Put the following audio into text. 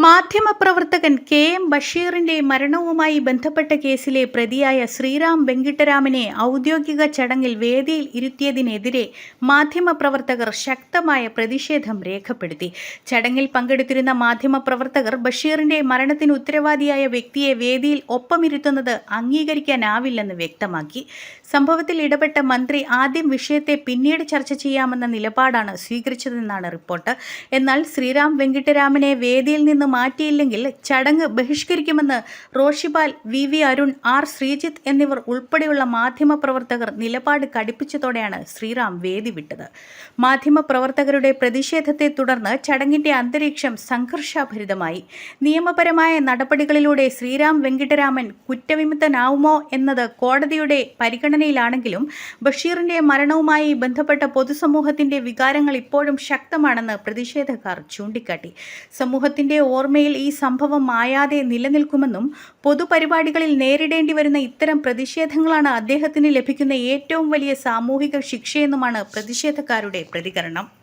മാധ്യമപ്രവർത്തകൻ കെ.എം. ബഷീറിന്റെ മരണവുമായി ബന്ധപ്പെട്ട കേസിലെ പ്രതിയായ ശ്രീറാം വെങ്കിട്ടരാമനെ ഔദ്യോഗിക ചടങ്ങിൽ വേദിയിൽ ഇരുത്തിയതിനെതിരെ മാധ്യമപ്രവർത്തകർ ശക്തമായ പ്രതിഷേധം രേഖപ്പെടുത്തി. ചടങ്ങിൽ പങ്കെടുത്തിരുന്ന മാധ്യമപ്രവർത്തകർ ബഷീറിന്റെ മരണത്തിന് ഉത്തരവാദിയായ വ്യക്തിയെ വേദിയിൽ ഒപ്പമിരുത്തുന്നത് അംഗീകരിക്കാനാവില്ലെന്ന് വ്യക്തമാക്കി. സംഭവത്തിൽ ഇടപെട്ട മന്ത്രി ആദ്യം വിഷയത്തെ പിന്നീട് ചർച്ച ചെയ്യാമെന്ന നിലപാടാണ് സ്വീകരിച്ചതെന്നാണ് റിപ്പോർട്ട്. എന്നാൽ ശ്രീറാം വെങ്കിട്ടരാമനെ വേദിയിൽ നിന്ന് മാറ്റിയില്ലെങ്കിൽ ചടങ്ങ് ബഹിഷ്കരിക്കുമെന്ന് റോഷിപാൽ, വി. അരുൺ, ആർ. ശ്രീജിത്ത് എന്നിവർ ഉൾപ്പെടെയുള്ള മാധ്യമപ്രവർത്തകർ നിലപാട് കടുപ്പിച്ചതോടെയാണ് ശ്രീറാം വേദി വിട്ടത്. മാധ്യമപ്രവർത്തകരുടെ പ്രതിഷേധത്തെ തുടർന്ന് ചടങ്ങിന്റെ അന്തരീക്ഷം സംഘർഷഭരിതമായി. നിയമപരമായ നടപടികളിലൂടെ ശ്രീറാം വെങ്കിട്ടരാമൻ കുറ്റവിമുക്തനാവുമോ എന്നത് കോടതിയുടെ പരിഗണനയിലാണെങ്കിലും ബഷീറിന്റെ മരണവുമായി ബന്ധപ്പെട്ട പൊതുസമൂഹത്തിന്റെ വികാരങ്ങൾ ഇപ്പോഴും ശക്തമാണെന്ന് പ്രതിഷേധക്കാർ ചൂണ്ടിക്കാട്ടി. സമൂഹത്തിന്റെ ഓർമ്മയിൽ ഈ സംഭവം മായാതെ നിലനിൽക്കുമെന്നും പൊതുപരിപാടികളിൽ നേരിടേണ്ടി വരുന്ന ഇത്തരം പ്രതിഷേധങ്ങളാണ് അദ്ദേഹത്തിന് ലഭിക്കുന്ന ഏറ്റവും വലിയ സാമൂഹിക ശിക്ഷയെന്നുമാണ് പ്രതിഷേധക്കാരുടെ പ്രതികരണം.